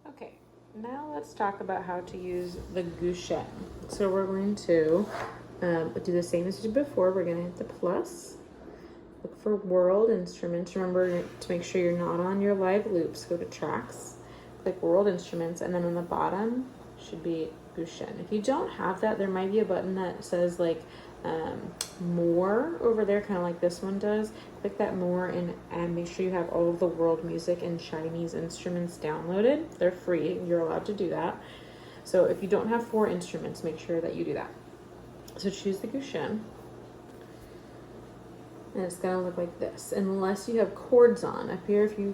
Okay, now let's talk about how to use the Guzheng. So we're going to do the same as we did before. We're going to hit the plus. Look for world instruments. Remember to make sure you're not on your live loops. Go to tracks, click world instruments, and then on the bottom should be Guzheng. If you don't have that, there might be a button that says like more over there, kind of like this one does. Click that more and make sure you have all of the world music and Chinese instruments downloaded. They're free. You're allowed to do that. So if you don't have 4 instruments, make sure that you do that. So choose the Guzheng. And it's gonna look like this, unless you have chords on. Up here, if you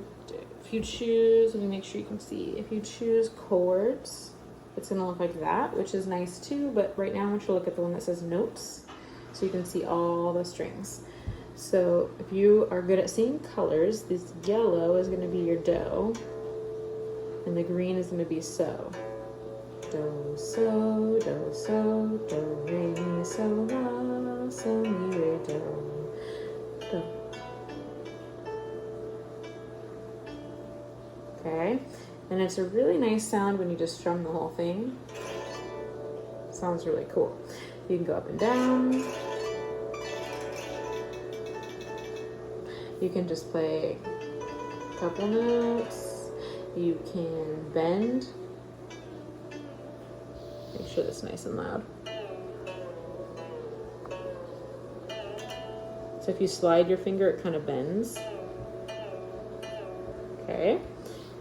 choose, let me make sure you can see. If you choose chords, it's gonna look like that, which is nice too, but right now I want you to look at the one that says notes, so you can see all the strings. So if you are good at seeing colors, this yellow is gonna be your do, and the green is gonna be so. Do, so, do, re, mi, so, la, so, mi, re, do. Okay, and it's a really nice sound when you just strum the whole thing. Sounds really cool. You can go up and down. You can just play a couple notes. You can bend. Make sure that's nice and loud. So if you slide your finger, it kind of bends. Okay.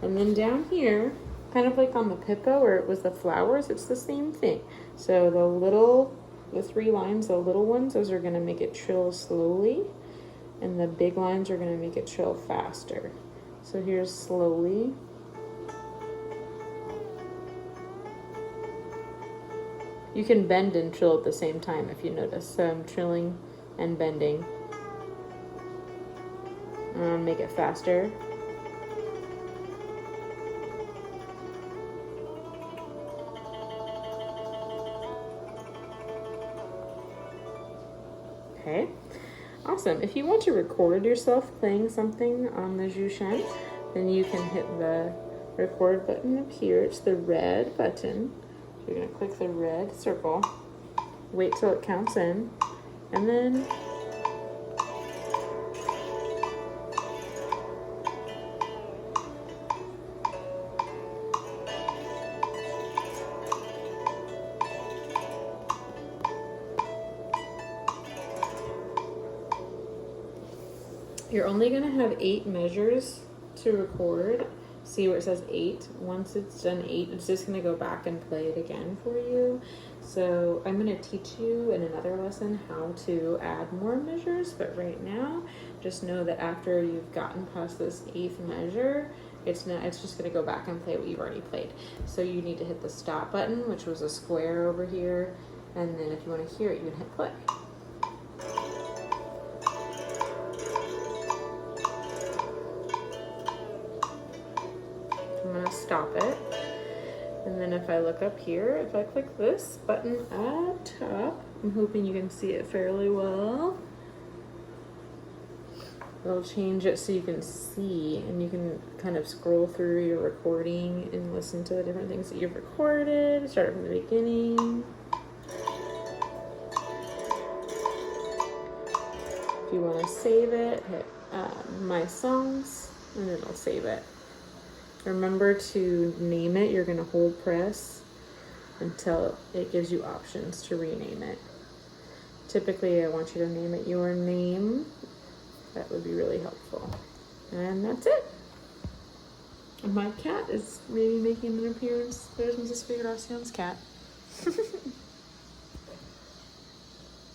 And then down here, kind of like on the Pippo where it was the flowers, it's the same thing. So the 3 lines, the little ones, those are gonna make it trill slowly. And the big lines are gonna make it trill faster. So here's slowly. You can bend and trill at the same time if you notice. So I'm trilling and bending. Make it faster. Okay, awesome. If you want to record yourself playing something on the Guzheng, then you can hit the record button up here. It's the red button. So you're gonna click the red circle, wait till it counts in, and then you're only gonna have 8 measures to record. See where it says 8? Once it's done 8, it's just gonna go back and play it again for you. So I'm gonna teach you in another lesson how to add more measures, but right now, just know that after you've gotten past this 8th measure, it's just gonna go back and play what you've already played. So you need to hit the stop button, which was a square over here, and then if you wanna hear it, you can hit play. I'm gonna stop it. And then if I look up here, if I click this button up top, I'm hoping you can see it fairly well. It'll change it so you can see, and you can kind of scroll through your recording and listen to the different things that you've recorded. Start from the beginning. If you want to save it, hit My Songs, and it'll save it. Remember to name it. You're going to hold press until it gives you options to rename it. Typically, I want you to name it your name. That would be really helpful. And that's it. And my cat is maybe making an appearance. There's Mrs. Figuracion's cat.